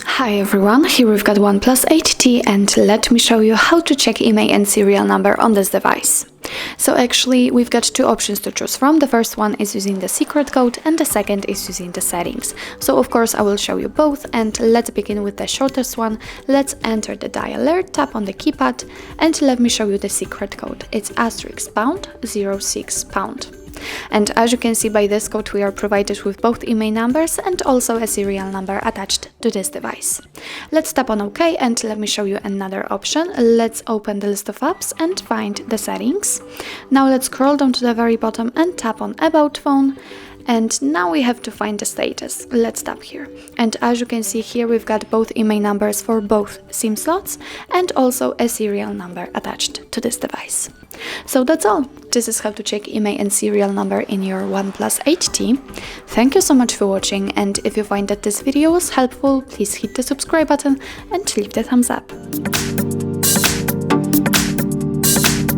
Hi everyone, here we've got OnePlus 8T and let me show you how to check IMEI and serial number on this device. So actually we've got two options to choose from. The first one is using the secret code and the second is using the settings. So of course I will show you both, and let's begin with the shortest one. Let's enter the dialer, tap on the keypad and let me show you the secret code. It's *#06#. And as you can see by this code, we are provided with both IMEI numbers and also a serial number attached to this device. Let's tap on OK and let me show you another option. Let's open the list of apps and find the settings. Now let's scroll down to the very bottom and tap on About Phone. And now we have to find the status. Let's tap here. And as you can see here, we've got both IMEI numbers for both SIM slots and also a serial number attached to this device. So that's all. This is how to check IMEI and serial number in your OnePlus 8T. Thank you so much for watching, and if you find that this video was helpful, please hit the subscribe button and leave the thumbs up.